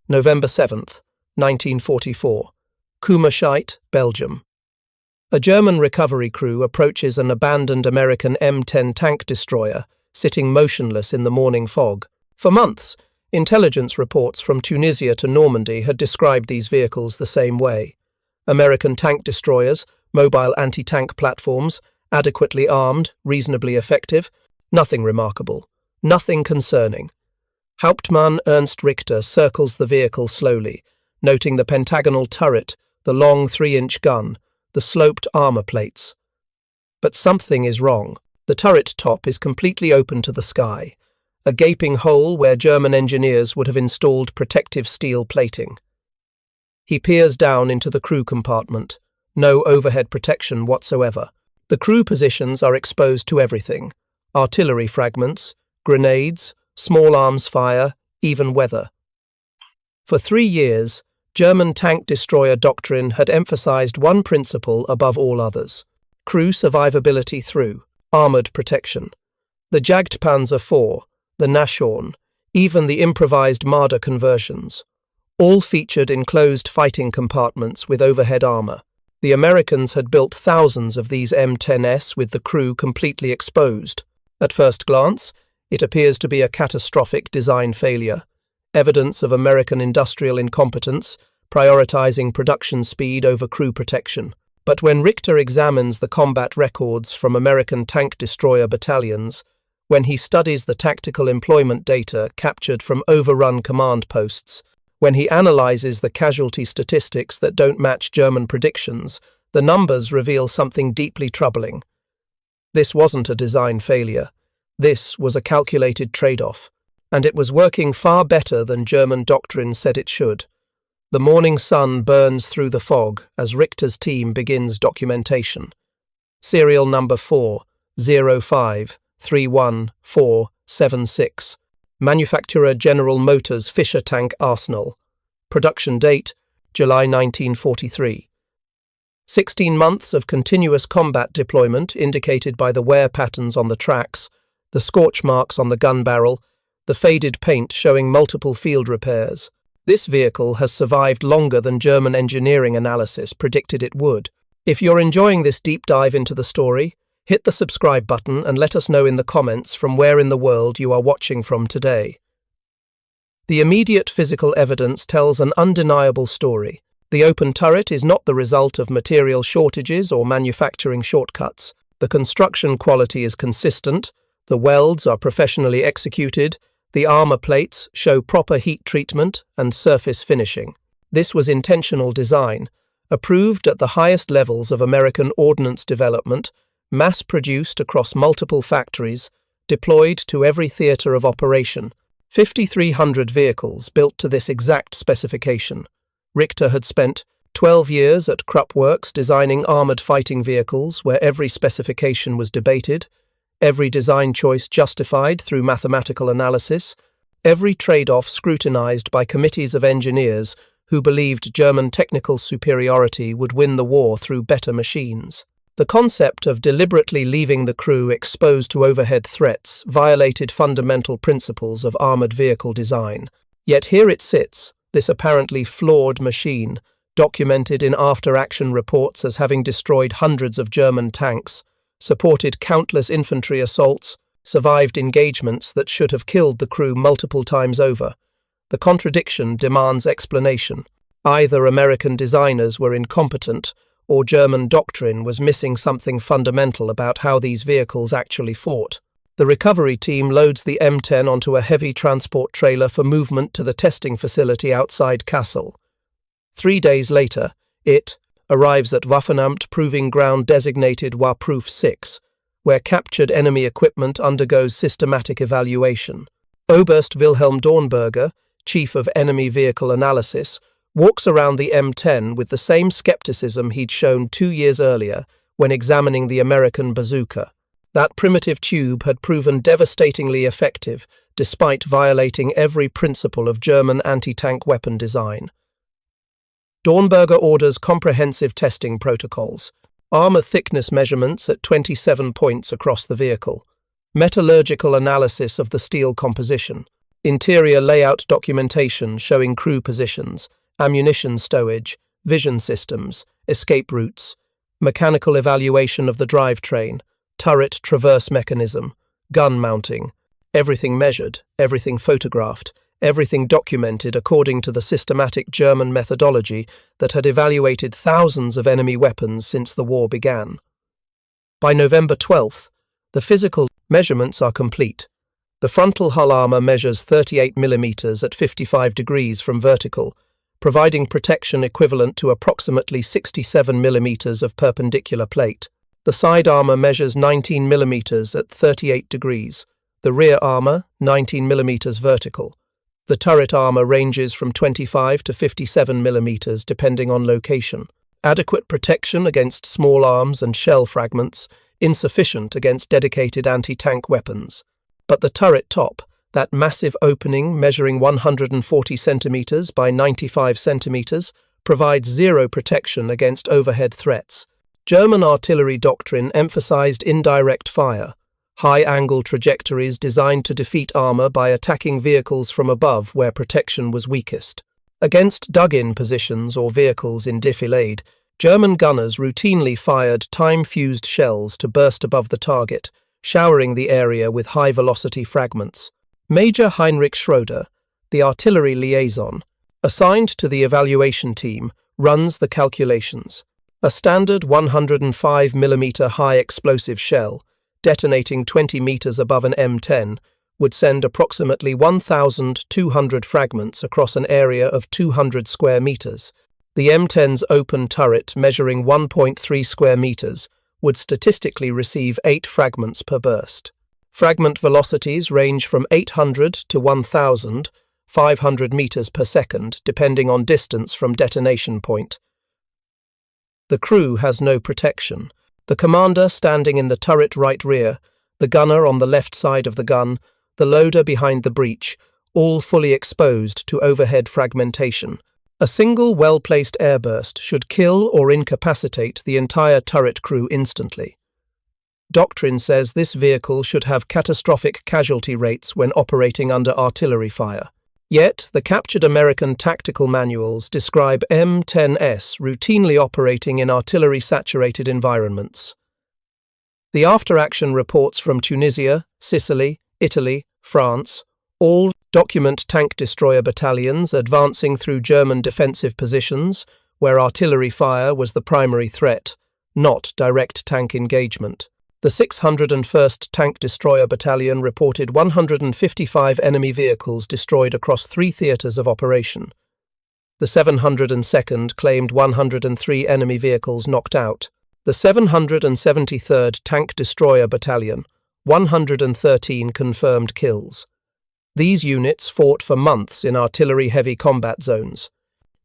November 7th, 1944. Kumersheidt, Belgium. A German recovery crew approaches an abandoned American M10 tank destroyer, sitting motionless in the morning fog. For months, intelligence reports from Tunisia to Normandy had described these vehicles the same way. American tank destroyers, mobile anti-tank platforms, adequately armed, reasonably effective. Nothing remarkable. Nothing concerning. Hauptmann Ernst Richter circles the vehicle slowly, noting the pentagonal turret, the long 3-inch gun, the sloped armor plates. But something is wrong. The turret top is completely open to the sky, a gaping hole where German engineers would have installed protective steel plating. He peers down into the crew compartment. No overhead protection whatsoever. The crew positions are exposed to everything: artillery fragments, grenades, small arms fire, even weather. For 3 years, German tank destroyer doctrine had emphasized one principle above all others: crew survivability through armored protection. The Jagdpanzer IV, the Nashorn, even the improvised Marder conversions, all featured enclosed fighting compartments with overhead armor. The Americans had built thousands of these M10s with the crew completely exposed. At first glance, it appears to be a catastrophic design failure, evidence of American industrial incompetence, prioritizing production speed over crew protection. But when Richter examines the combat records from American tank destroyer battalions, when he studies the tactical employment data captured from overrun command posts, when he analyzes the casualty statistics that don't match German predictions, the numbers reveal something deeply troubling. This wasn't a design failure. This was a calculated trade-off, and it was working far better than German doctrine said it should. The morning sun burns through the fog as Richter's team begins documentation. Serial number 405-31476. Manufacturer General Motors Fisher Tank Arsenal. Production date, July 1943. 16 months of continuous combat deployment indicated by the wear patterns on the tracks, the scorch marks on the gun barrel, the faded paint showing multiple field repairs. This vehicle has survived longer than German engineering analysis predicted it would. If you're enjoying this deep dive into the story, hit the subscribe button and let us know in the comments from where in the world you are watching from today. The immediate physical evidence tells an undeniable story. The open turret is not the result of material shortages or manufacturing shortcuts. The construction quality is consistent, the welds are professionally executed, the armor plates show proper heat treatment and surface finishing. This was intentional design, approved at the highest levels of American ordnance development, mass-produced across multiple factories, deployed to every theater of operation. 5,300 vehicles built to this exact specification. Richter had spent 12 years at Krupp Works designing armored fighting vehicles where every specification was debated, every design choice justified through mathematical analysis, every trade-off scrutinized by committees of engineers who believed German technical superiority would win the war through better machines. The concept of deliberately leaving the crew exposed to overhead threats violated fundamental principles of armored vehicle design. Yet here it sits, this apparently flawed machine, documented in after-action reports as having destroyed hundreds of German tanks, supported countless infantry assaults, survived engagements that should have killed the crew multiple times over. The contradiction demands explanation. Either American designers were incompetent, or German doctrine was missing something fundamental about how these vehicles actually fought. The recovery team loads the M10 onto a heavy transport trailer for movement to the testing facility outside Kassel. 3 days later, it arrives at Waffenamt Proving Ground designated WA-Proof 6, where captured enemy equipment undergoes systematic evaluation. Oberst Wilhelm Dornberger, chief of enemy vehicle analysis, walks around the M10 with the same skepticism he'd shown 2 years earlier when examining the American bazooka. That primitive tube had proven devastatingly effective despite violating every principle of German anti-tank weapon design. Dornberger orders comprehensive testing protocols, armor thickness measurements at 27 points across the vehicle, metallurgical analysis of the steel composition, Interior layout documentation showing crew positions, ammunition stowage, vision systems, escape routes, mechanical evaluation of the drivetrain, turret traverse mechanism, gun mounting, everything measured, everything photographed, everything documented according to the systematic German methodology that had evaluated thousands of enemy weapons since the war began. By November 12th, the physical measurements are complete. The frontal hull armor measures 38 mm at 55 degrees from vertical, providing protection equivalent to approximately 67 mm of perpendicular plate. The side armor measures 19 mm at 38 degrees. The rear armor, 19 mm vertical. The turret armor ranges from 25 to 57 mm depending on location. Adequate protection against small arms and shell fragments, insufficient against dedicated anti-tank weapons. But the turret top, that massive opening measuring 140 centimeters by 95 centimeters, provides zero protection against overhead threats. German artillery doctrine emphasized indirect fire, high-angle trajectories designed to defeat armor by attacking vehicles from above where protection was weakest. Against dug-in positions or vehicles in defilade, German gunners routinely fired time-fused shells to burst above the target, showering the area with high-velocity fragments. Major Heinrich Schroeder, the artillery liaison, assigned to the evaluation team, runs the calculations. A standard 105 mm high explosive shell, detonating 20 meters above an M10, would send approximately 1,200 fragments across an area of 200 square meters. The M10's open turret, measuring 1.3 square meters, would statistically receive 8 fragments per burst. Fragment velocities range from 800 to 1,500 meters per second, depending on distance from detonation point. The crew has no protection. The commander standing in the turret right rear, the gunner on the left side of the gun, the loader behind the breech, all fully exposed to overhead fragmentation. A single well-placed airburst should kill or incapacitate the entire turret crew instantly. Doctrine says this vehicle should have catastrophic casualty rates when operating under artillery fire. Yet, the captured American tactical manuals describe M10s routinely operating in artillery-saturated environments. The after-action reports from Tunisia, Sicily, Italy, France, all document tank destroyer battalions advancing through German defensive positions where artillery fire was the primary threat, not direct tank engagement. The 601st Tank Destroyer Battalion reported 155 enemy vehicles destroyed across 3 theatres of operation. The 702nd claimed 103 enemy vehicles knocked out. The 773rd Tank Destroyer Battalion, 113 confirmed kills. These units fought for months in artillery-heavy combat zones.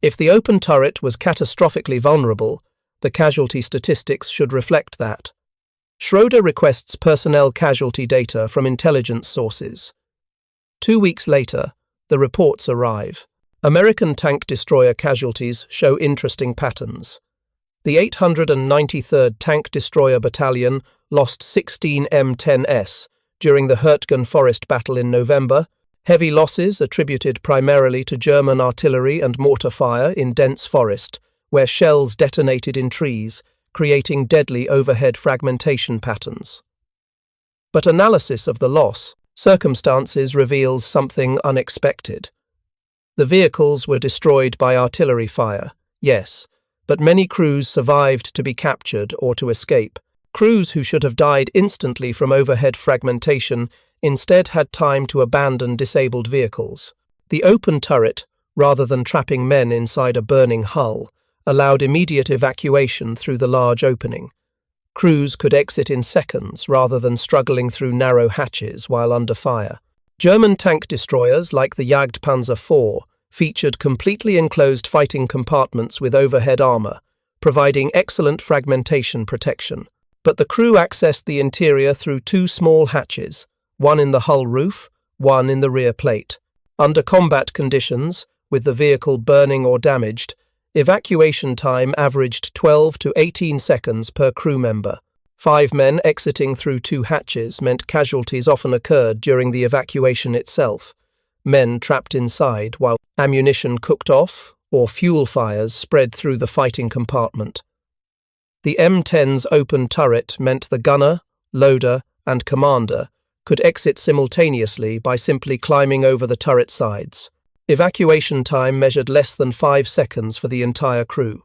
If the open turret was catastrophically vulnerable, the casualty statistics should reflect that. Schroeder requests personnel casualty data from intelligence sources. 2 weeks later, the reports arrive. American tank destroyer casualties show interesting patterns. The 893rd Tank Destroyer Battalion lost 16 M10s during the Hurtgen Forest battle in November, heavy losses attributed primarily to German artillery and mortar fire in dense forest, where shells detonated in trees, creating deadly overhead fragmentation patterns. But analysis of the loss circumstances reveals something unexpected. The vehicles were destroyed by artillery fire, yes, but many crews survived to be captured or to escape. Crews who should have died instantly from overhead fragmentation instead had time to abandon disabled vehicles. The open turret, rather than trapping men inside a burning hull, allowed immediate evacuation through the large opening. Crews could exit in seconds rather than struggling through narrow hatches while under fire. German tank destroyers like the Jagdpanzer IV featured completely enclosed fighting compartments with overhead armor, providing excellent fragmentation protection. But the crew accessed the interior through 2 small hatches, one in the hull roof, one in the rear plate. Under combat conditions, with the vehicle burning or damaged, evacuation time averaged 12 to 18 seconds per crew member. 5 men exiting through 2 hatches meant casualties often occurred during the evacuation itself. men trapped inside while ammunition cooked off or fuel fires spread through the fighting compartment. The M10's open turret meant the gunner, loader, and commander could exit simultaneously by simply climbing over the turret sides. Evacuation time measured less than 5 seconds for the entire crew.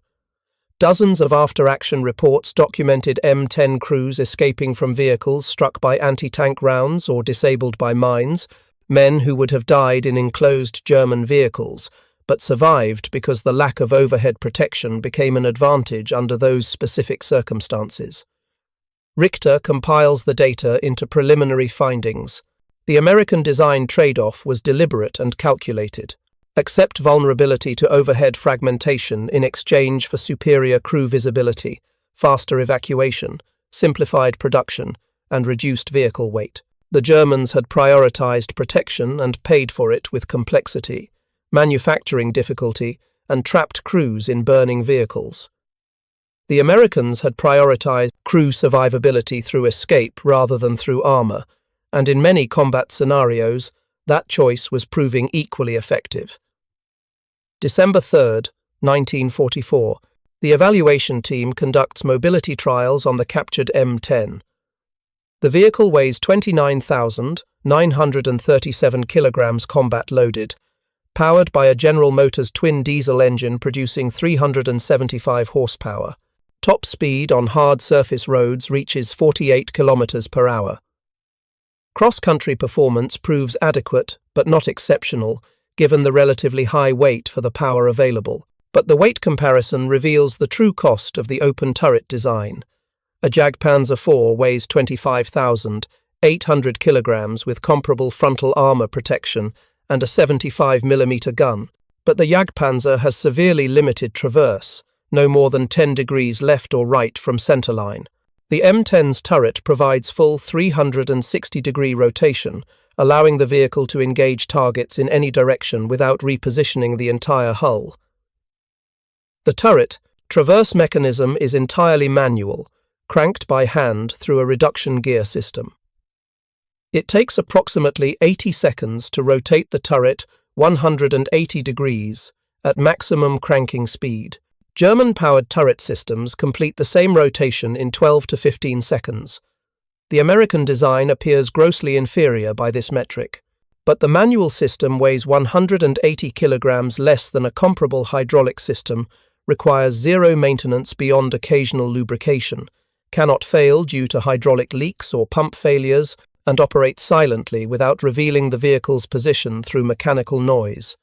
Dozens of after-action reports documented M10 crews escaping from vehicles struck by anti-tank rounds or disabled by mines, men who would have died in enclosed German vehicles, but survived because the lack of overhead protection became an advantage under those specific circumstances. Richter compiles the data into preliminary findings. The American design trade-off was deliberate and calculated. Accept vulnerability to overhead fragmentation in exchange for superior crew visibility, faster evacuation, simplified production, and reduced vehicle weight. The Germans had prioritized protection and paid for it with complexity, manufacturing difficulty, and trapped crews in burning vehicles. The Americans had prioritized crew survivability through escape rather than through armor, and in many combat scenarios, that choice was proving equally effective. December 3, 1944, the evaluation team conducts mobility trials on the captured M10. The vehicle weighs 29,937 kilograms combat loaded, powered by a General Motors twin diesel engine producing 375 horsepower. Top speed on hard surface roads reaches 48 kilometers per hour. Cross-country performance proves adequate but not exceptional, given the relatively high weight for the power available. But the weight comparison reveals the true cost of the open turret design. A Jagdpanzer IV weighs 25,800 kilograms with comparable frontal armor protection and a 75mm gun. But the Jagdpanzer has severely limited traverse, no more than 10 degrees left or right from centerline. The M10's turret provides full 360-degree rotation, allowing the vehicle to engage targets in any direction without repositioning the entire hull. The turret traverse mechanism is entirely manual, cranked by hand through a reduction gear system. It takes approximately 80 seconds to rotate the turret 180 degrees at maximum cranking speed. German-powered turret systems complete the same rotation in 12 to 15 seconds. The American design appears grossly inferior by this metric, but the manual system weighs 180 kilograms less than a comparable hydraulic system, requires zero maintenance beyond occasional lubrication, cannot fail due to hydraulic leaks or pump failures, and operates silently without revealing the vehicle's position through mechanical noise.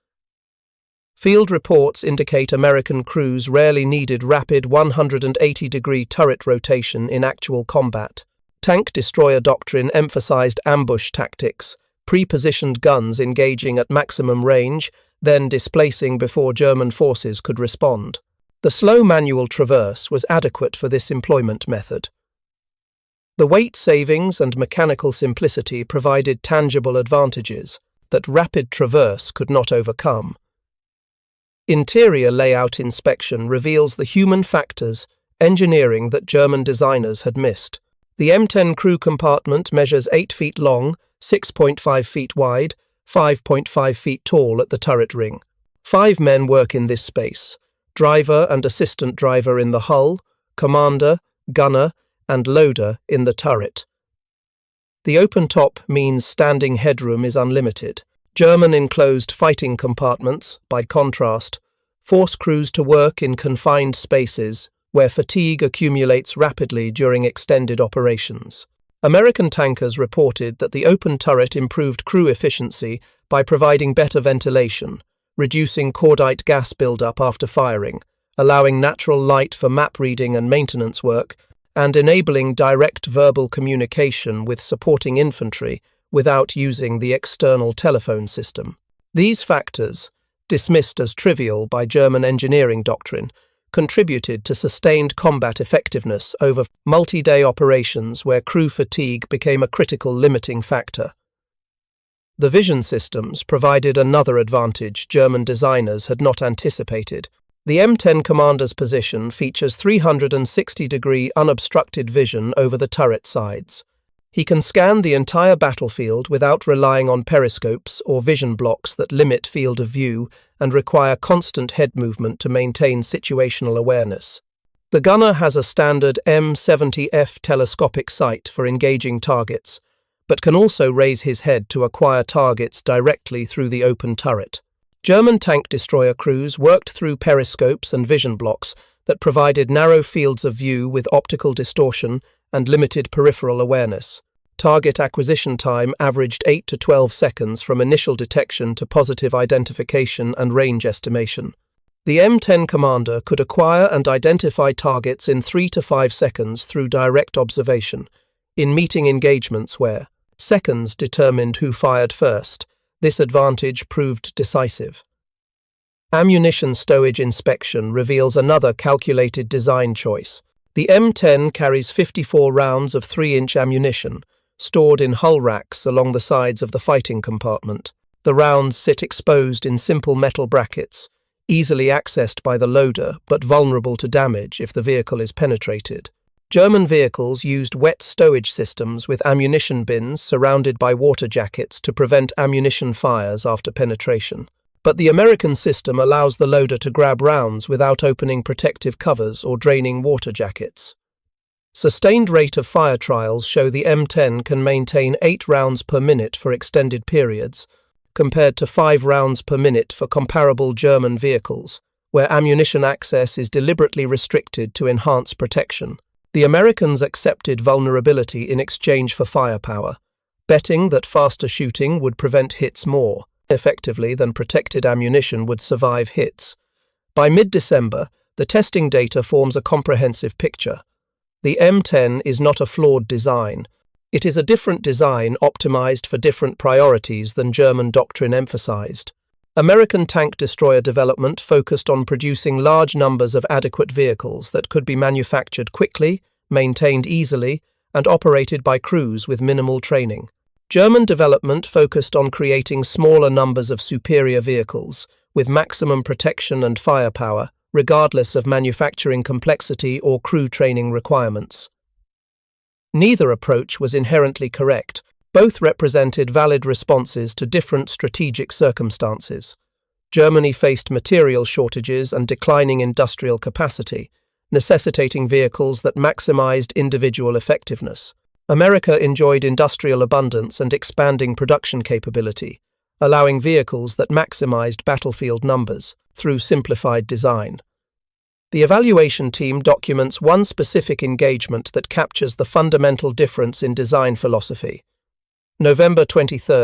Field reports indicate American crews rarely needed rapid 180-degree turret rotation in actual combat. Tank destroyer doctrine emphasized ambush tactics, pre-positioned guns engaging at maximum range, then displacing before German forces could respond. The slow manual traverse was adequate for this employment method. The weight savings and mechanical simplicity provided tangible advantages that rapid traverse could not overcome. Interior layout inspection reveals the human factors, engineering that German designers had missed. The M10 crew compartment measures 8 feet long, 6.5 feet wide, 5.5 feet tall at the turret ring. 5 men work in this space: driver and assistant driver in the hull, commander, gunner, and loader in the turret. The open top means standing headroom is unlimited. German enclosed fighting compartments, by contrast, force crews to work in confined spaces where fatigue accumulates rapidly during extended operations. American tankers reported that the open turret improved crew efficiency by providing better ventilation, reducing cordite gas buildup after firing, allowing natural light for map reading and maintenance work, and enabling direct verbal communication with supporting infantry without using the external telephone system. These factors, dismissed as trivial by German engineering doctrine, contributed to sustained combat effectiveness over multi-day operations where crew fatigue became a critical limiting factor. The vision systems provided another advantage German designers had not anticipated. The M10 commander's position features 360-degree unobstructed vision over the turret sides. He can scan the entire battlefield without relying on periscopes or vision blocks that limit field of view and require constant head movement to maintain situational awareness. The gunner has a standard M70F telescopic sight for engaging targets, but can also raise his head to acquire targets directly through the open turret. German tank destroyer crews worked through periscopes and vision blocks that provided narrow fields of view with optical distortion and limited peripheral awareness. Target acquisition time averaged 8 to 12 seconds from initial detection to positive identification and range estimation. The M10 commander could acquire and identify targets in 3 to 5 seconds through direct observation, in meeting engagements where seconds determined who fired first. This advantage proved decisive. Ammunition stowage inspection reveals another calculated design choice. The M10 carries 54 rounds of 3-inch ammunition, stored in hull racks along the sides of the fighting compartment. The rounds sit exposed in simple metal brackets, easily accessed by the loader but vulnerable to damage if the vehicle is penetrated. German vehicles used wet stowage systems with ammunition bins surrounded by water jackets to prevent ammunition fires after penetration. But the American system allows the loader to grab rounds without opening protective covers or draining water jackets. Sustained rate of fire trials show the M10 can maintain 8 rounds per minute for extended periods, compared to 5 rounds per minute for comparable German vehicles, where ammunition access is deliberately restricted to enhance protection. The Americans accepted vulnerability in exchange for firepower, betting that faster shooting would prevent hits more effectively than protected ammunition would survive hits. By mid-December, the testing data forms a comprehensive picture. The M10 is not a flawed design. It is a different design optimized for different priorities than German doctrine emphasized. American tank destroyer development focused on producing large numbers of adequate vehicles that could be manufactured quickly, maintained easily, and operated by crews with minimal training. German development focused on creating smaller numbers of superior vehicles, with maximum protection and firepower, regardless of manufacturing complexity or crew training requirements. Neither approach was inherently correct. Both represented valid responses to different strategic circumstances. Germany faced material shortages and declining industrial capacity, necessitating vehicles that maximized individual effectiveness. America enjoyed industrial abundance and expanding production capability, allowing vehicles that maximized battlefield numbers through simplified design. The evaluation team documents one specific engagement that captures the fundamental difference in design philosophy. November 23,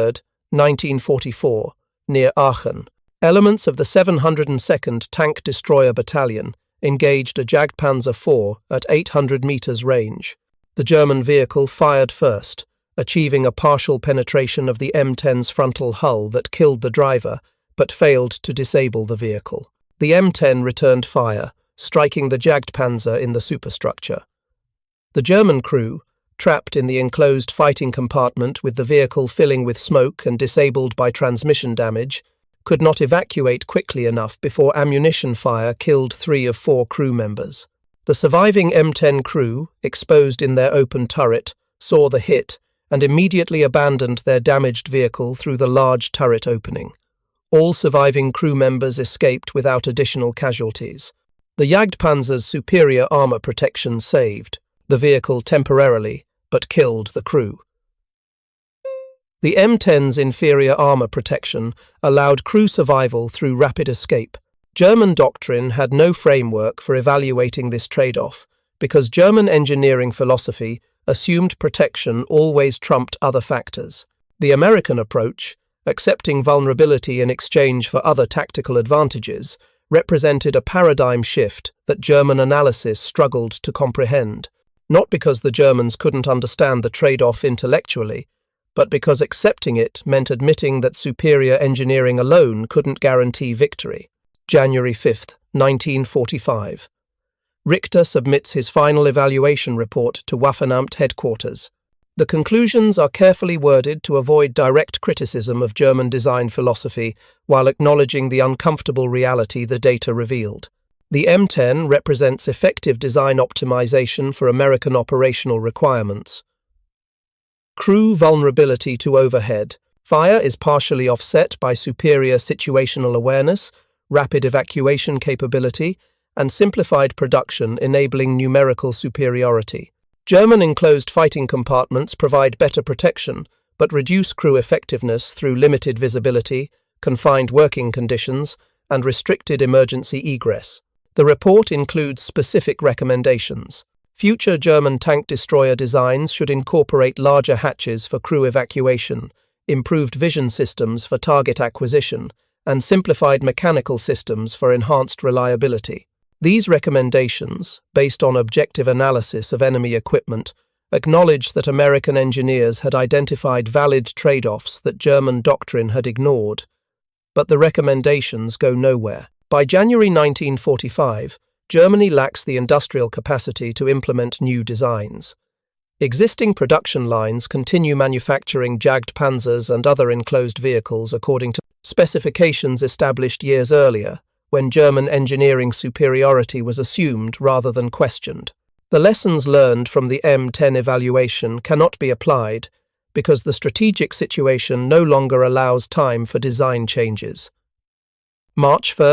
1944, near Aachen, elements of the 702nd Tank Destroyer Battalion engaged a Jagdpanzer IV at 800 meters range. The German vehicle fired first, achieving a partial penetration of the M10's frontal hull that killed the driver, but failed to disable the vehicle. The M10 returned fire, striking the Jagdpanzer in the superstructure. The German crew, trapped in the enclosed fighting compartment with the vehicle filling with smoke and disabled by transmission damage, could not evacuate quickly enough before ammunition fire killed 3 of 4 crew members. The surviving M10 crew, exposed in their open turret, saw the hit and immediately abandoned their damaged vehicle through the large turret opening. All surviving crew members escaped without additional casualties. The Jagdpanzer's superior armor protection saved the vehicle temporarily, but killed the crew. The M10's inferior armor protection allowed crew survival through rapid escape. German doctrine had no framework for evaluating this trade-off because German engineering philosophy assumed protection always trumped other factors. The American approach, accepting vulnerability in exchange for other tactical advantages, represented a paradigm shift that German analysis struggled to comprehend, not because the Germans couldn't understand the trade-off intellectually, but because accepting it meant admitting that superior engineering alone couldn't guarantee victory. January 5, 1945. Richter submits his final evaluation report to Waffenamt headquarters. The conclusions are carefully worded to avoid direct criticism of German design philosophy while acknowledging the uncomfortable reality the data revealed. The M10 represents effective design optimization for American operational requirements. Crew vulnerability to overhead fire is partially offset by superior situational awareness, rapid evacuation capability, and simplified production enabling numerical superiority. German enclosed fighting compartments provide better protection, but reduce crew effectiveness through limited visibility, confined working conditions, and restricted emergency egress. The report includes specific recommendations. Future German tank destroyer designs should incorporate larger hatches for crew evacuation, improved vision systems for target acquisition, and simplified mechanical systems for enhanced reliability. These recommendations, based on objective analysis of enemy equipment, acknowledge that American engineers had identified valid trade-offs that German doctrine had ignored. But the recommendations go nowhere. By January 1945, Germany lacks the industrial capacity to implement new designs. Existing production lines continue manufacturing Jagdpanzers and other enclosed vehicles according to specifications established years earlier, when German engineering superiority was assumed rather than questioned. The lessons learned from the M10 evaluation cannot be applied because the strategic situation no longer allows time for design changes. March 1,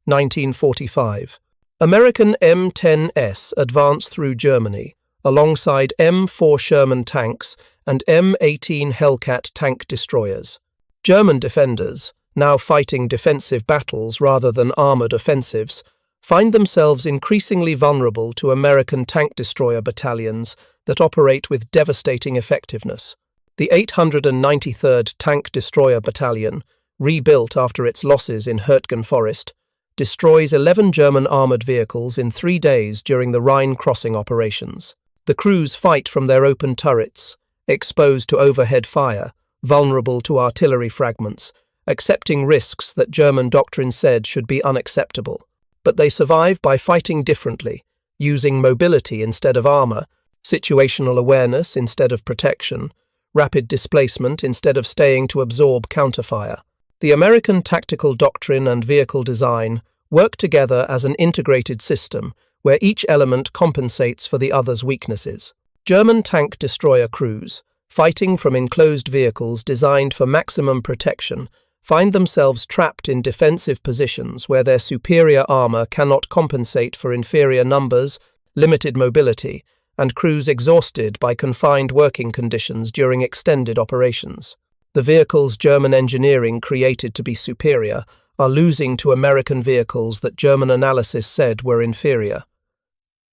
1945. American M10s advanced through Germany, alongside M4 Sherman tanks and M18 Hellcat tank destroyers. German defenders, now fighting defensive battles rather than armored offensives, find themselves increasingly vulnerable to American tank destroyer battalions that operate with devastating effectiveness. The 893rd Tank Destroyer Battalion, rebuilt after its losses in Hürtgen Forest, destroys 11 German armoured vehicles in 3 days during the Rhine crossing operations. The crews fight from their open turrets, exposed to overhead fire, vulnerable to artillery fragments, accepting risks that German doctrine said should be unacceptable. But they survive by fighting differently, using mobility instead of armour, situational awareness instead of protection, rapid displacement instead of staying to absorb counterfire. The American tactical doctrine and vehicle design work together as an integrated system where each element compensates for the other's weaknesses. German tank destroyer crews, fighting from enclosed vehicles designed for maximum protection, find themselves trapped in defensive positions where their superior armour cannot compensate for inferior numbers, limited mobility, and crews exhausted by confined working conditions during extended operations. The vehicles German engineering created to be superior are losing to American vehicles that German analysis said were inferior.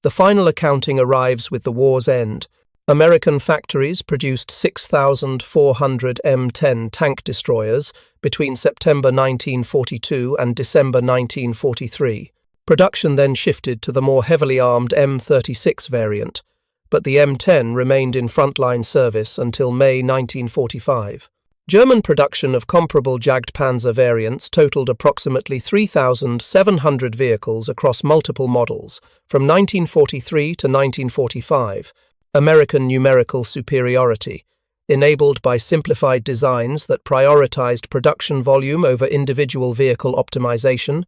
The final accounting arrives with the war's end. American factories produced 6,400 M10 tank destroyers between September 1942 and December 1943. Production then shifted to the more heavily armed M36 variant, but the M10 remained in frontline service until May 1945. German production of comparable Jagdpanzer variants totaled approximately 3,700 vehicles across multiple models from 1943 to 1945. American numerical superiority, enabled by simplified designs that prioritized production volume over individual vehicle optimization,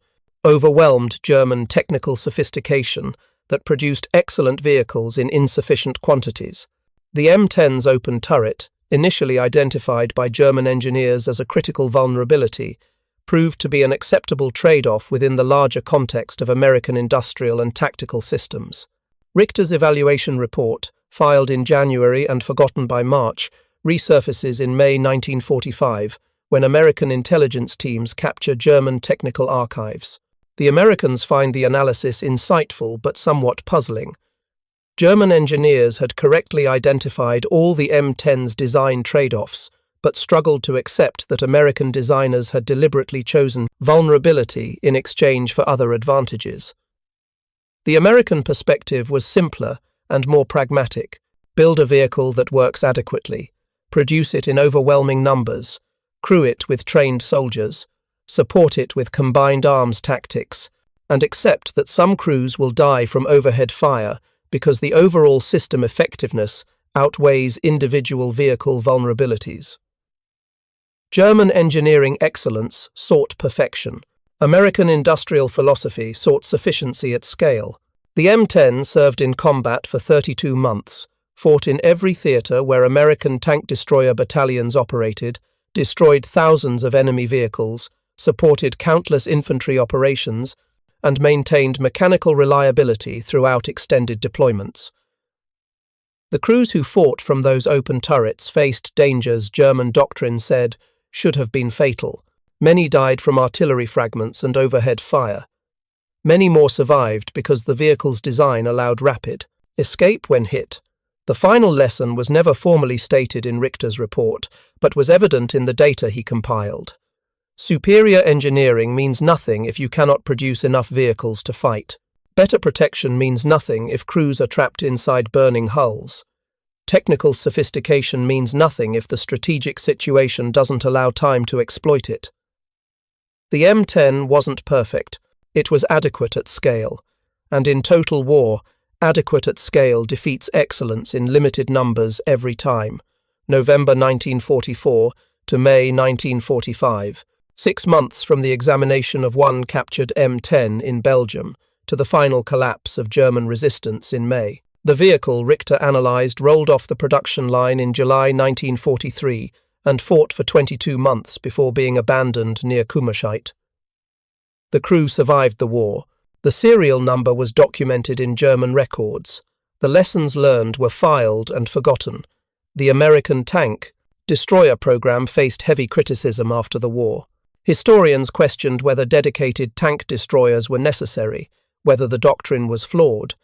overwhelmed German technical sophistication that produced excellent vehicles in insufficient quantities. The M10's open turret, initially identified by German engineers as a critical vulnerability, proved to be an acceptable trade-off within the larger context of American industrial and tactical systems. Richter's evaluation report, filed in January and forgotten by March, resurfaces in May 1945 when American intelligence teams capture German technical archives. The Americans find the analysis insightful but somewhat puzzling. German engineers had correctly identified all the M10's design trade-offs, but struggled to accept that American designers had deliberately chosen vulnerability in exchange for other advantages. The American perspective was simpler and more pragmatic. Build a vehicle that works adequately, produce it in overwhelming numbers, crew it with trained soldiers, support it with combined arms tactics, and accept that some crews will die from overhead fire because the overall system effectiveness outweighs individual vehicle vulnerabilities. German engineering excellence sought perfection. American industrial philosophy sought sufficiency at scale. The M10 served in combat for 32 months, fought in every theatre where American tank destroyer battalions operated, destroyed thousands of enemy vehicles, supported countless infantry operations, and maintained mechanical reliability throughout extended deployments. The crews who fought from those open turrets faced dangers German doctrine said should have been fatal. Many died from artillery fragments and overhead fire. Many more survived because the vehicle's design allowed rapid escape when hit. The final lesson was never formally stated in Richter's report, but was evident in the data he compiled. Superior engineering means nothing if you cannot produce enough vehicles to fight. Better protection means nothing if crews are trapped inside burning hulls. Technical sophistication means nothing if the strategic situation doesn't allow time to exploit it. The M10 wasn't perfect. It was adequate at scale. And in total war, adequate at scale defeats excellence in limited numbers every time. November 1944 to May 1945. 6 months from the examination of one captured M10 in Belgium to the final collapse of German resistance in May. The vehicle Richter analysed rolled off the production line in July 1943 and fought for 22 months before being abandoned near Kumersheidt. The crew survived the war. The serial number was documented in German records. The lessons learned were filed and forgotten. The American tank destroyer program faced heavy criticism after the war. Historians questioned whether dedicated tank destroyers were necessary, whether the doctrine was flawed,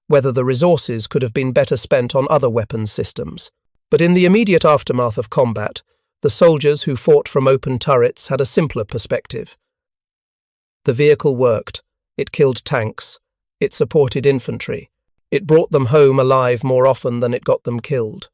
whether the resources could have been better spent on other weapons systems. But in the immediate aftermath of combat, the soldiers who fought from open turrets had a simpler perspective. The vehicle worked. It killed tanks. It supported infantry. It brought them home alive more often than it got them killed.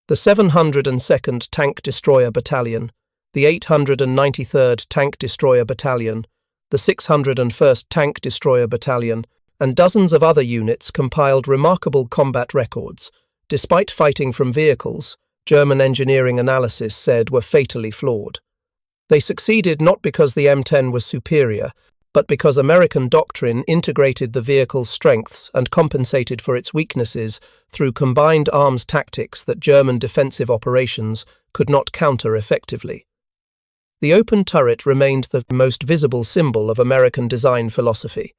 The 702nd Tank Destroyer Battalion, the 893rd Tank Destroyer Battalion, the 601st Tank Destroyer Battalion, and dozens of other units compiled remarkable combat records, despite fighting from vehicles German engineering analysis said were fatally flawed. They succeeded not because the M10 was superior, but because American doctrine integrated the vehicle's strengths and compensated for its weaknesses through combined arms tactics that German defensive operations could not counter effectively. The open turret remained the most visible symbol of American design philosophy.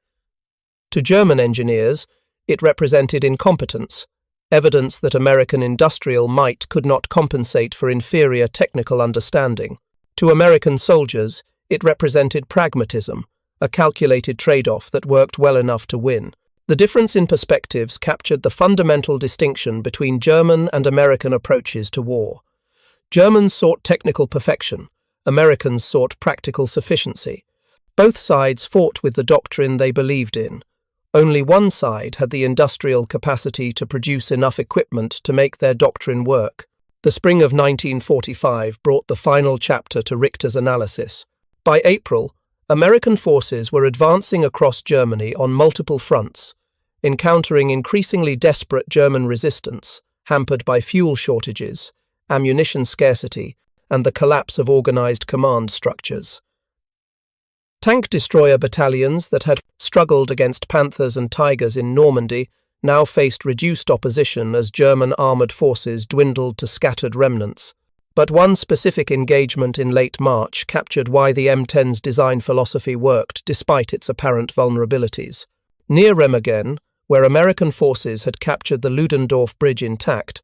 To German engineers, it represented incompetence, evidence that American industrial might could not compensate for inferior technical understanding. To American soldiers, it represented pragmatism, a calculated trade-off that worked well enough to win. The difference in perspectives captured the fundamental distinction between German and American approaches to war. Germans sought technical perfection. Americans sought practical sufficiency. Both sides fought with the doctrine they believed in. Only one side had the industrial capacity to produce enough equipment to make their doctrine work. The spring of 1945 brought the final chapter to Richter's analysis. By April, American forces were advancing across Germany on multiple fronts, encountering increasingly desperate German resistance, hampered by fuel shortages, ammunition scarcity, and the collapse of organized command structures. Tank destroyer battalions that had struggled against Panthers and Tigers in Normandy now faced reduced opposition as German armoured forces dwindled to scattered remnants. But one specific engagement in late March captured why the M10's design philosophy worked despite its apparent vulnerabilities. Near Remagen, where American forces had captured the Ludendorff Bridge intact,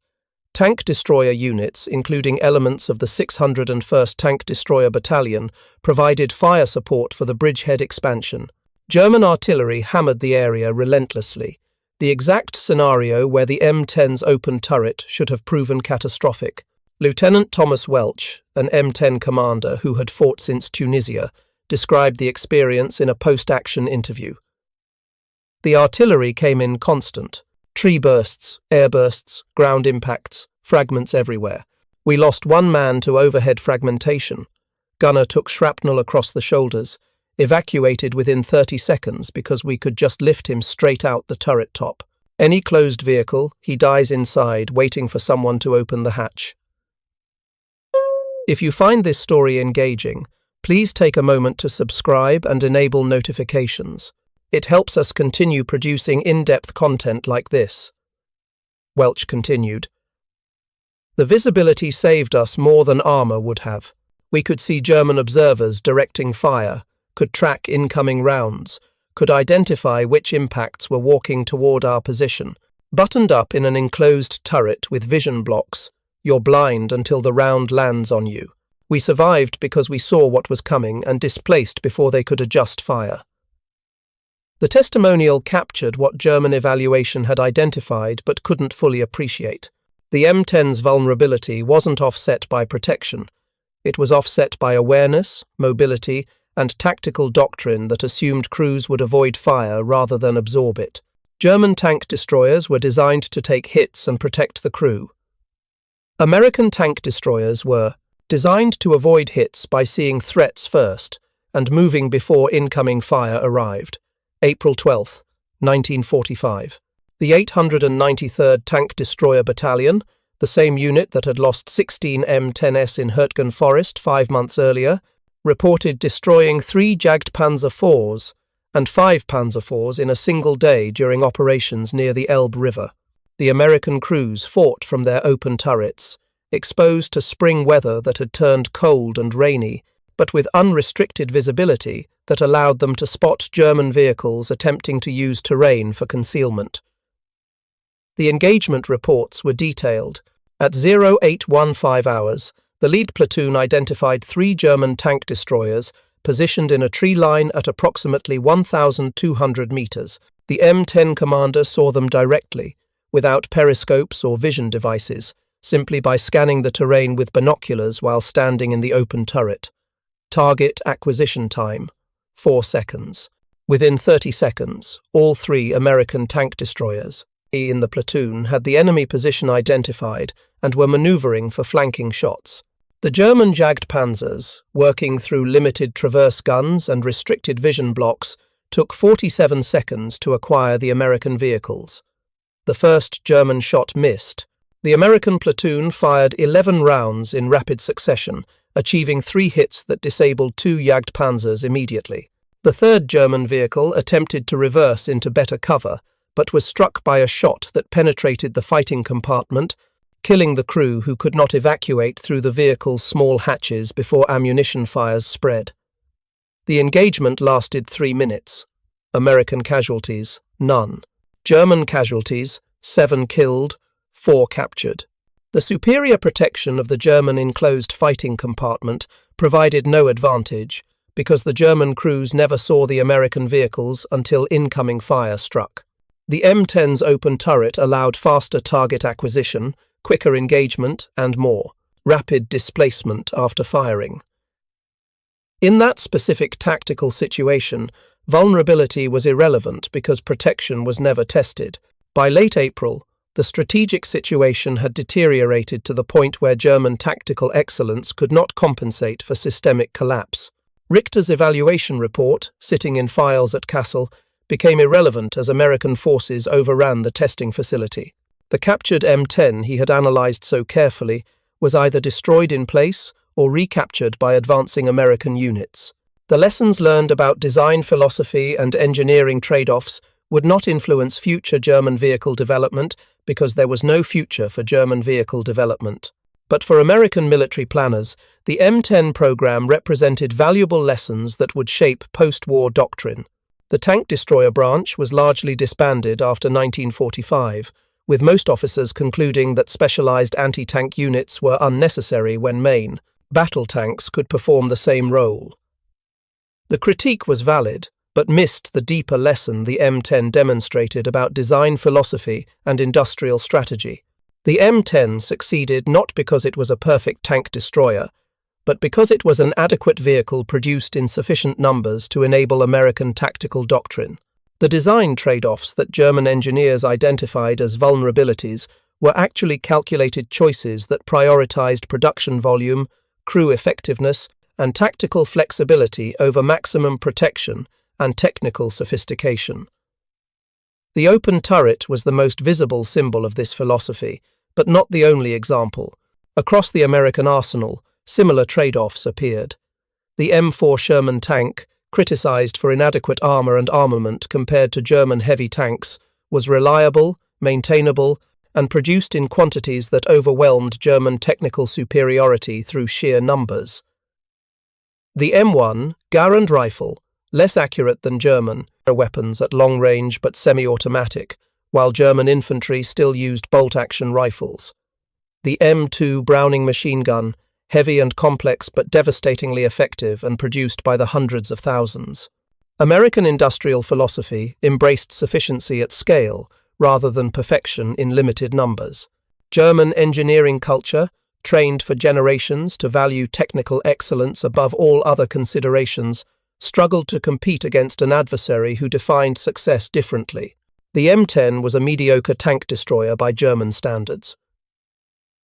tank destroyer units, including elements of the 601st Tank Destroyer Battalion, provided fire support for the bridgehead expansion. German artillery hammered the area relentlessly, the exact scenario where the M10's open turret should have proven catastrophic. Lieutenant Thomas Welch, an M10 commander who had fought since Tunisia, described the experience in a post-action interview. The artillery came in constant. Tree bursts, air bursts, ground impacts, fragments everywhere. We lost one man to overhead fragmentation. Gunner took shrapnel across the shoulders, evacuated within 30 seconds because we could just lift him straight out the turret top. Any closed vehicle, he dies inside, waiting for someone to open the hatch. If you find this story engaging, please take a moment to subscribe and enable notifications. It helps us continue producing in-depth content like this. Welch continued. The visibility saved us more than armor would have. We could see German observers directing fire, could track incoming rounds, could identify which impacts were walking toward our position. Buttoned up in an enclosed turret with vision blocks, you're blind until the round lands on you. We survived because we saw what was coming and displaced before they could adjust fire. The testimonial captured what German evaluation had identified but couldn't fully appreciate. The M10's vulnerability wasn't offset by protection. It was offset by awareness, mobility, and tactical doctrine that assumed crews would avoid fire rather than absorb it. German tank destroyers were designed to take hits and protect the crew. American tank destroyers were designed to avoid hits by seeing threats first and moving before incoming fire arrived. April 12, 1945. The 893rd Tank Destroyer Battalion, the same unit that had lost 16 M10s in Hürtgen Forest 5 months earlier, reported destroying 3 Jagdpanzer IVs and 5 Panzer IVs in a single day during operations near the Elbe River. The American crews fought from their open turrets, exposed to spring weather that had turned cold and rainy, but with unrestricted visibility that allowed them to spot German vehicles attempting to use terrain for concealment. The engagement reports were detailed. At 0815 hours, the lead platoon identified 3 German tank destroyers positioned in a tree line at approximately 1,200 meters. The M10 commander saw them directly, without periscopes or vision devices, simply by scanning the terrain with binoculars while standing in the open turret. Target acquisition time, 4 seconds. Within 30 seconds, all 3 American tank destroyers in the platoon had the enemy position identified and were maneuvering for flanking shots. The German Jagdpanzers, working through limited traverse guns and restricted vision blocks, took 47 seconds to acquire the American vehicles. The first German shot missed. The American platoon fired 11 rounds in rapid succession, achieving 3 hits that disabled 2 Jagdpanzers immediately. The third German vehicle attempted to reverse into better cover, but was struck by a shot that penetrated the fighting compartment, killing the crew who could not evacuate through the vehicle's small hatches before ammunition fires spread. The engagement lasted 3 minutes. American casualties, none. German casualties, 7 killed, 4 captured. The superior protection of the German enclosed fighting compartment provided no advantage, because the German crews never saw the American vehicles until incoming fire struck. The M10's open turret allowed faster target acquisition, quicker engagement, and more rapid displacement after firing. In that specific tactical situation, vulnerability was irrelevant because protection was never tested. By late April, the strategic situation had deteriorated to the point where German tactical excellence could not compensate for systemic collapse. Richter's evaluation report, sitting in files at Kassel, became irrelevant as American forces overran the testing facility. The captured M10 he had analyzed so carefully was either destroyed in place or recaptured by advancing American units. The lessons learned about design philosophy and engineering trade-offs would not influence future German vehicle development because there was no future for German vehicle development. But for American military planners, the M10 program represented valuable lessons that would shape post-war doctrine. The tank destroyer branch was largely disbanded after 1945, with most officers concluding that specialized anti-tank units were unnecessary when main battle tanks could perform the same role. The critique was valid, but missed the deeper lesson the M10 demonstrated about design philosophy and industrial strategy. The M10 succeeded not because it was a perfect tank destroyer, but because it was an adequate vehicle produced in sufficient numbers to enable American tactical doctrine. The design trade-offs that German engineers identified as vulnerabilities were actually calculated choices that prioritized production volume, crew effectiveness, and tactical flexibility over maximum protection and technical sophistication. The open turret was the most visible symbol of this philosophy, but not the only example. Across the American arsenal, similar trade-offs appeared. The M4 Sherman tank, criticized for inadequate armor and armament compared to German heavy tanks, was reliable, maintainable, and produced in quantities that overwhelmed German technical superiority through sheer numbers. The M1 Garand rifle, less accurate than German weapons at long range but semi-automatic, while German infantry still used bolt-action rifles. The M2 Browning machine gun, heavy and complex but devastatingly effective and produced by the hundreds of thousands. American industrial philosophy embraced sufficiency at scale rather than perfection in limited numbers. German engineering culture, trained for generations to value technical excellence above all other considerations, struggled to compete against an adversary who defined success differently. The M10 was a mediocre tank destroyer by German standards.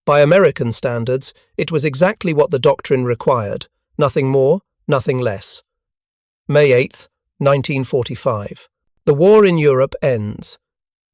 By American standards, it was exactly what the doctrine required, nothing more, nothing less. May 8, 1945. The war in Europe ends.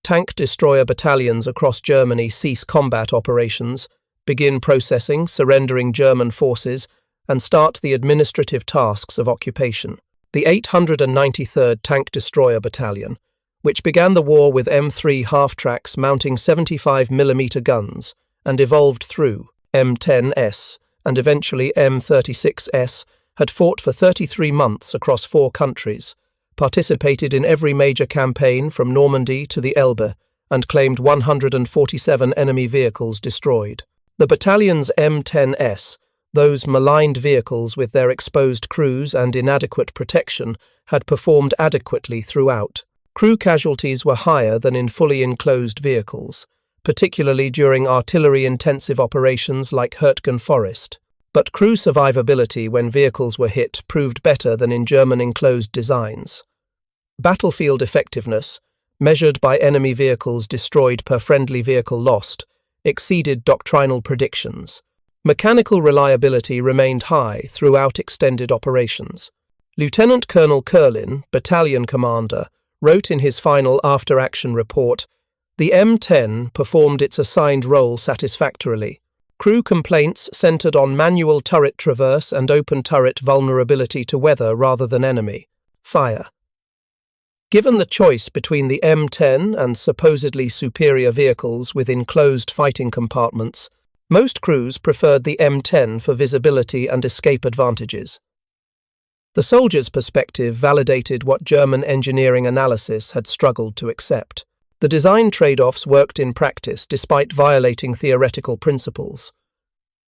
Tank destroyer battalions across Germany cease combat operations, begin processing, surrendering German forces, and start the administrative tasks of occupation. The 893rd Tank Destroyer Battalion, which began the war with M3 half-tracks mounting 75mm guns and evolved through M10S and eventually M36S, had fought for 33 months across 4 countries, participated in every major campaign from Normandy to the Elbe, and claimed 147 enemy vehicles destroyed. The battalion's M10S, those maligned vehicles with their exposed crews and inadequate protection, had performed adequately throughout. Crew casualties were higher than in fully enclosed vehicles, particularly during artillery-intensive operations like Hürtgen Forest. But crew survivability when vehicles were hit proved better than in German enclosed designs. Battlefield effectiveness, measured by enemy vehicles destroyed per friendly vehicle lost, exceeded doctrinal predictions. Mechanical reliability remained high throughout extended operations. Lieutenant Colonel Kurlin, battalion commander, wrote in his final after-action report, "The M10 performed its assigned role satisfactorily. Crew complaints centered on manual turret traverse and open turret vulnerability to weather rather than enemy fire." Given the choice between the M10 and supposedly superior vehicles with enclosed fighting compartments, most crews preferred the M10 for visibility and escape advantages. The soldier's perspective validated what German engineering analysis had struggled to accept. The design trade-offs worked in practice despite violating theoretical principles.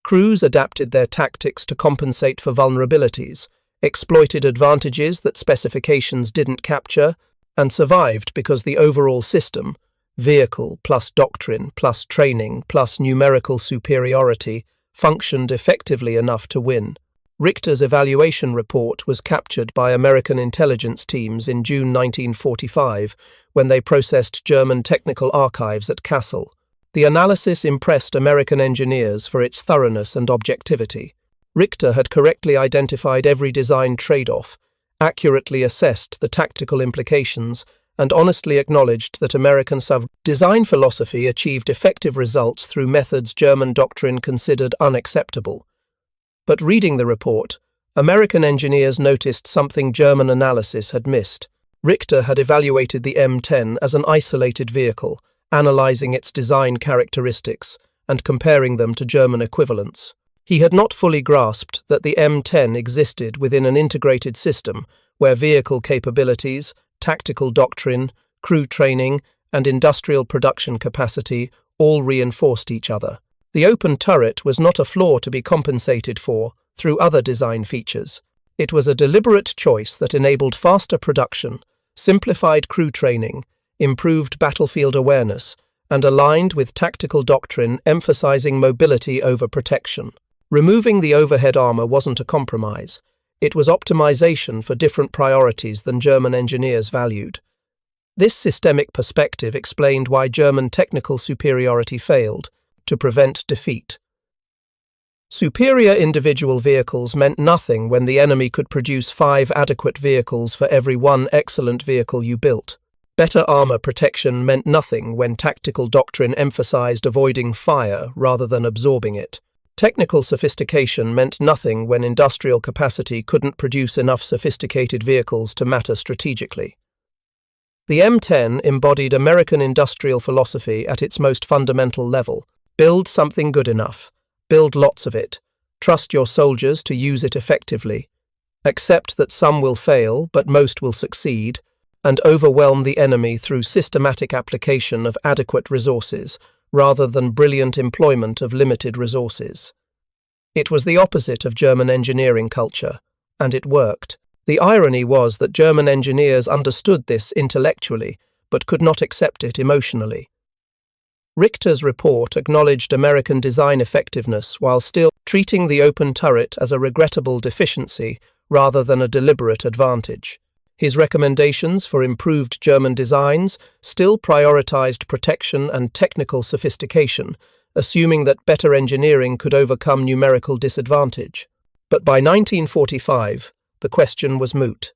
Crews adapted their tactics to compensate for vulnerabilities, exploited advantages that specifications didn't capture, and survived because the overall system, vehicle plus doctrine plus training plus numerical superiority, functioned effectively enough to win. Richter's evaluation report was captured by American intelligence teams in June 1945 when they processed German technical archives at Kassel. The analysis impressed American engineers for its thoroughness and objectivity. Richter had correctly identified every design trade-off, accurately assessed the tactical implications, and honestly acknowledged that American design philosophy achieved effective results through methods German doctrine considered unacceptable. But reading the report, American engineers noticed something German analysis had missed. Richter had evaluated the M10 as an isolated vehicle, analyzing its design characteristics and comparing them to German equivalents. He had not fully grasped that the M10 existed within an integrated system where vehicle capabilities, tactical doctrine, crew training, and industrial production capacity all reinforced each other. The open turret was not a flaw to be compensated for through other design features. It was a deliberate choice that enabled faster production, simplified crew training, improved battlefield awareness, and aligned with tactical doctrine emphasizing mobility over protection. Removing the overhead armor wasn't a compromise. It was optimization for different priorities than German engineers valued. This systemic perspective explained why German technical superiority failed, to prevent defeat. Superior individual vehicles meant nothing when the enemy could produce 5 adequate vehicles for every 1 excellent vehicle you built. Better armor protection meant nothing when tactical doctrine emphasized avoiding fire rather than absorbing it. Technical sophistication meant nothing when industrial capacity couldn't produce enough sophisticated vehicles to matter strategically. The M10 embodied American industrial philosophy at its most fundamental level. Build something good enough. Build lots of it. Trust your soldiers to use it effectively. Accept that some will fail, but most will succeed, and overwhelm the enemy through systematic application of adequate resources, rather than brilliant employment of limited resources. It was the opposite of German engineering culture, and it worked. The irony was that German engineers understood this intellectually, but could not accept it emotionally. Richter's report acknowledged American design effectiveness while still treating the open turret as a regrettable deficiency rather than a deliberate advantage. His recommendations for improved German designs still prioritized protection and technical sophistication, assuming that better engineering could overcome numerical disadvantage. But by 1945, the question was moot.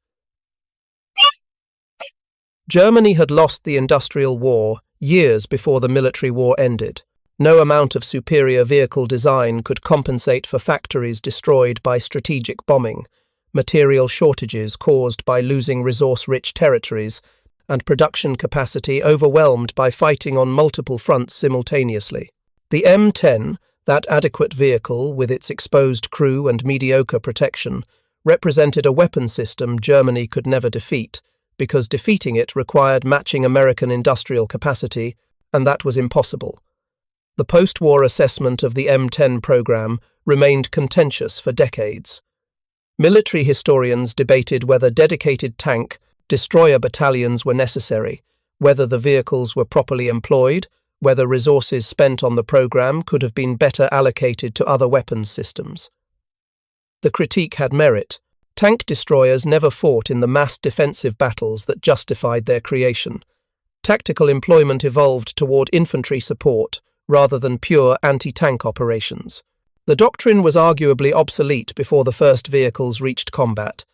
Germany had lost the industrial war years before the military war ended. No amount of superior vehicle design could compensate for factories destroyed by strategic bombing, material shortages caused by losing resource-rich territories, and production capacity overwhelmed by fighting on multiple fronts simultaneously. The M10, that adequate vehicle with its exposed crew and mediocre protection, represented a weapon system Germany could never defeat, because defeating it required matching American industrial capacity, and that was impossible. The post-war assessment of the M10 program remained contentious for decades. Military historians debated whether dedicated tank, destroyer battalions were necessary, whether the vehicles were properly employed, whether resources spent on the program could have been better allocated to other weapons systems. The critique had merit. Tank destroyers never fought in the mass defensive battles that justified their creation. Tactical employment evolved toward infantry support rather than pure anti-tank operations. The doctrine was arguably obsolete before the first vehicles reached combat,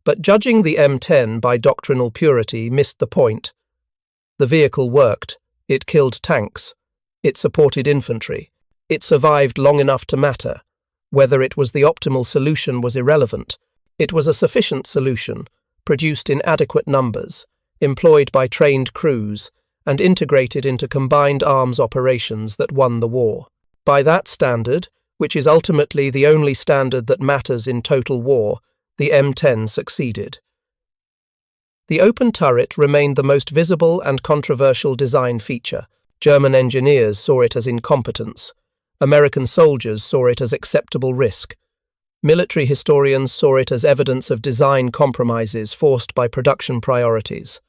but judging the M10 by doctrinal purity missed the point. The vehicle worked. It killed tanks. It supported infantry. It survived long enough to matter. Whether it was the optimal solution was irrelevant. It was a sufficient solution, produced in adequate numbers, employed by trained crews, and integrated into combined arms operations that won the war. By that standard, which is ultimately the only standard that matters in total war, the M10 succeeded. The open turret remained the most visible and controversial design feature. German engineers saw it as incompetence. American soldiers saw it as acceptable risk. Military historians saw it as evidence of design compromises forced by production priorities.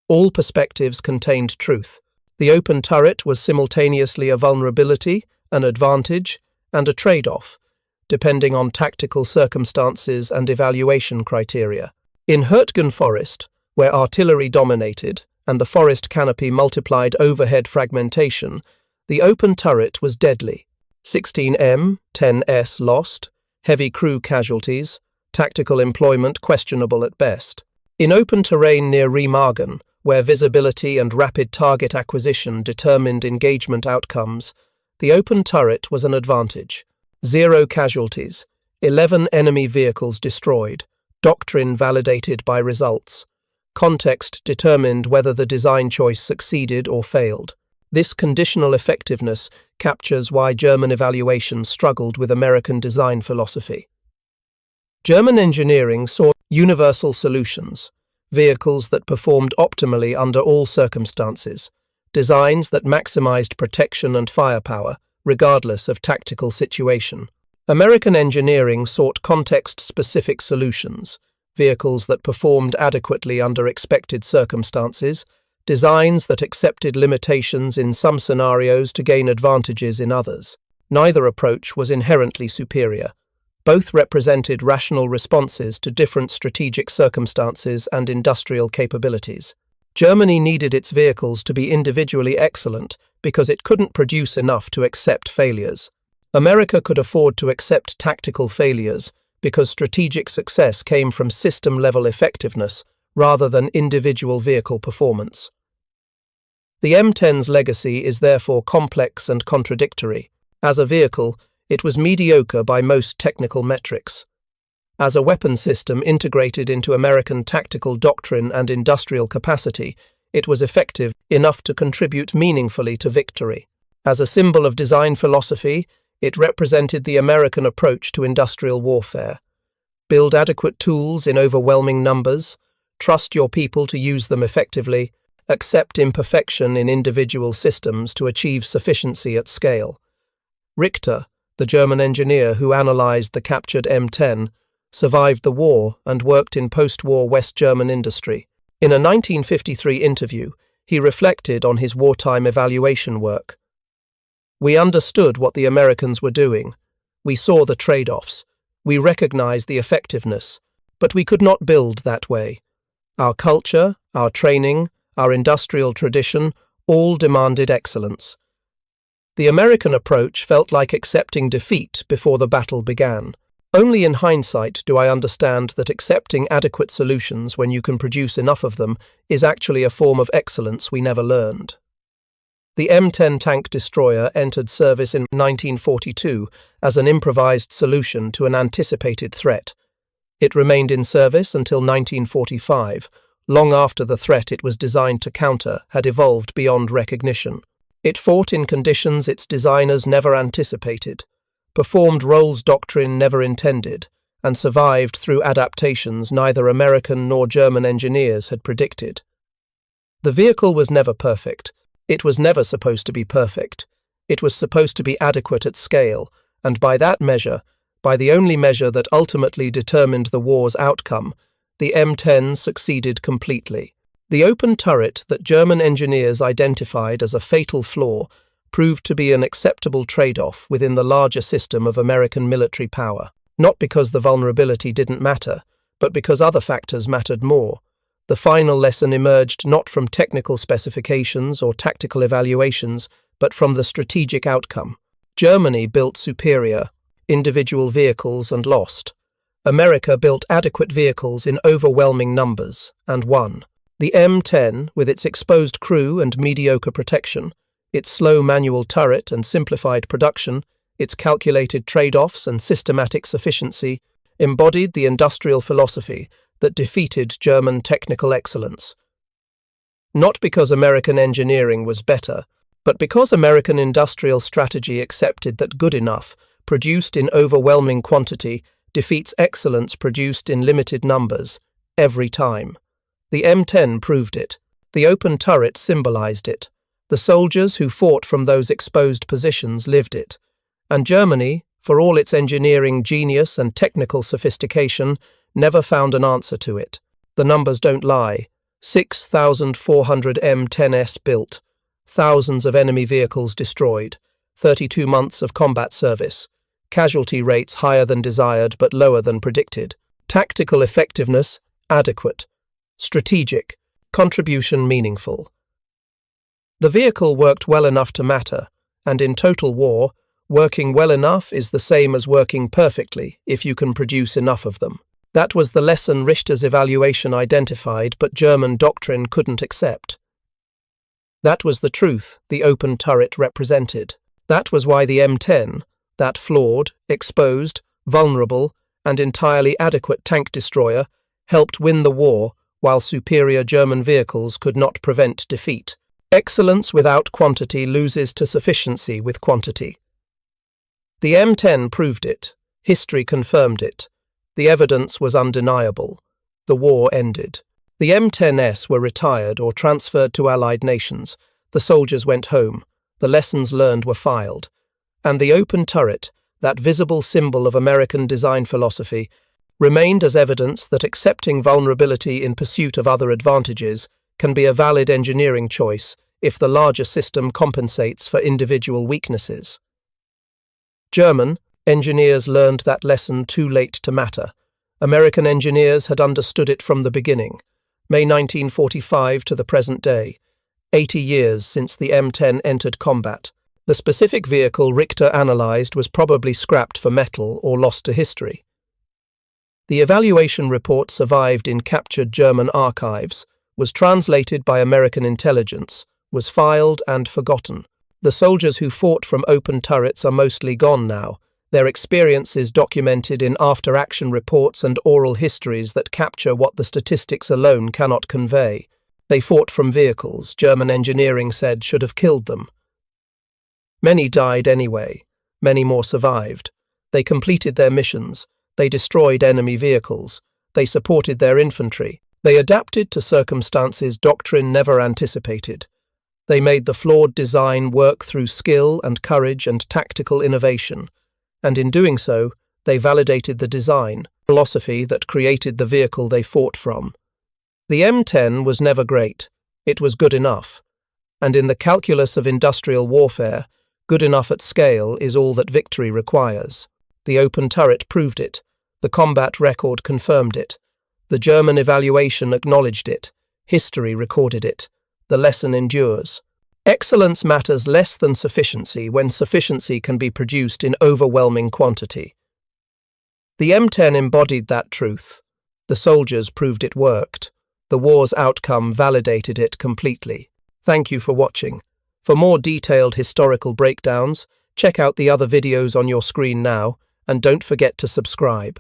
All perspectives contained truth. The open turret was simultaneously a vulnerability, an advantage, and a trade-off, depending on tactical circumstances and evaluation criteria. In Hürtgen Forest, where artillery dominated and the forest canopy multiplied overhead fragmentation, the open turret was deadly. 16 M10s lost, heavy crew casualties, tactical employment questionable at best. In open terrain near Remagen, where visibility and rapid target acquisition determined engagement outcomes, the open turret was an advantage. 0 casualties, 11 enemy vehicles destroyed, doctrine validated by results. Context determined whether the design choice succeeded or failed. This conditional effectiveness captures why German evaluation struggled with American design philosophy. German engineering sought universal solutions, vehicles that performed optimally under all circumstances, designs that maximized protection and firepower, regardless of tactical situation. American engineering sought context-specific solutions, vehicles that performed adequately under expected circumstances, designs that accepted limitations in some scenarios to gain advantages in others. Neither approach was inherently superior. Both represented rational responses to different strategic circumstances and industrial capabilities. Germany needed its vehicles to be individually excellent because it couldn't produce enough to accept failures. America could afford to accept tactical failures because strategic success came from system-level effectiveness rather than individual vehicle performance. The M10's legacy is therefore complex and contradictory. As a vehicle, it was mediocre by most technical metrics. As a weapon system integrated into American tactical doctrine and industrial capacity, it was effective enough to contribute meaningfully to victory. As a symbol of design philosophy, it represented the American approach to industrial warfare. Build adequate tools in overwhelming numbers, trust your people to use them effectively, accept imperfection in individual systems to achieve sufficiency at scale. Richter, the German engineer who analyzed the captured M10, survived the war and worked in post-war West German industry. In a 1953 interview, he reflected on his wartime evaluation work. "We understood what the Americans were doing. We saw the trade-offs. We recognized the effectiveness, but we could not build that way. Our culture, our training, our industrial tradition, all demanded excellence. The American approach felt like accepting defeat before the battle began. Only in hindsight do I understand that accepting adequate solutions when you can produce enough of them is actually a form of excellence we never learned." The M10 tank destroyer entered service in 1942 as an improvised solution to an anticipated threat. It remained in service until 1945, long after the threat it was designed to counter had evolved beyond recognition. It fought in conditions its designers never anticipated, performed roles doctrine never intended, and survived through adaptations neither American nor German engineers had predicted. The vehicle was never perfect. It was never supposed to be perfect. It was supposed to be adequate at scale, and by that measure, by the only measure that ultimately determined the war's outcome, the M10 succeeded completely. The open turret that German engineers identified as a fatal flaw proved to be an acceptable trade-off within the larger system of American military power, not because the vulnerability didn't matter, but because other factors mattered more. The final lesson emerged not from technical specifications or tactical evaluations, but from the strategic outcome. Germany built superior individual vehicles and lost. America built adequate vehicles in overwhelming numbers and won. The M10, with its exposed crew and mediocre protection, its slow manual turret and simplified production, its calculated trade-offs and systematic sufficiency, embodied the industrial philosophy that defeated German technical excellence. Not because American engineering was better, but because American industrial strategy accepted that good enough, produced in overwhelming quantity, defeats excellence produced in limited numbers, every time. The M10 proved it. The open turret symbolized it. The soldiers who fought from those exposed positions lived it. And Germany, for all its engineering genius and technical sophistication, never found an answer to it. The numbers don't lie. 6,400 M10s built, thousands of enemy vehicles destroyed, 32 months of combat service, casualty rates higher than desired but lower than predicted, tactical effectiveness adequate, strategic, contribution meaningful. The vehicle worked well enough to matter, and in total war, working well enough is the same as working perfectly if you can produce enough of them. That was the lesson Richter's evaluation identified but German doctrine couldn't accept. That was the truth the open turret represented. That was why the M10, that flawed, exposed, vulnerable, and entirely adequate tank destroyer, helped win the war while superior German vehicles could not prevent defeat. Excellence without quantity loses to sufficiency with quantity. The M10 proved it. History confirmed it. The evidence was undeniable. The war ended. The M10s were retired or transferred to Allied nations. The soldiers went home. The lessons learned were filed. And the open turret, that visible symbol of American design philosophy, remained as evidence that accepting vulnerability in pursuit of other advantages can be a valid engineering choice if the larger system compensates for individual weaknesses. German engineers learned that lesson too late to matter. American engineers had understood it from the beginning. May 1945 to the present day, 80 years since the M10 entered combat. The specific vehicle Richter analyzed was probably scrapped for metal or lost to history. The evaluation report survived in captured German archives, was translated by American intelligence, was filed and forgotten. The soldiers who fought from open turrets are mostly gone now, Their experiences documented in after-action reports and oral histories that capture what the statistics alone cannot convey. They fought from vehicles German engineering said should have killed them. Many died anyway. Many more survived. They completed their missions. They destroyed enemy vehicles. They supported their infantry. They adapted to circumstances doctrine never anticipated. They made the flawed design work through skill and courage and tactical innovation. And in doing so, they validated the design, philosophy that created the vehicle they fought from. The M10 was never great. It was good enough. And in the calculus of industrial warfare, good enough at scale is all that victory requires. The open turret proved it. The combat record confirmed it. The German evaluation acknowledged it. History recorded it. The lesson endures. Excellence matters less than sufficiency when sufficiency can be produced in overwhelming quantity. The M10 embodied that truth. The soldiers proved it worked. The war's outcome validated it completely. Thank you for watching. For more detailed historical breakdowns, check out the other videos on your screen now, and don't forget to subscribe.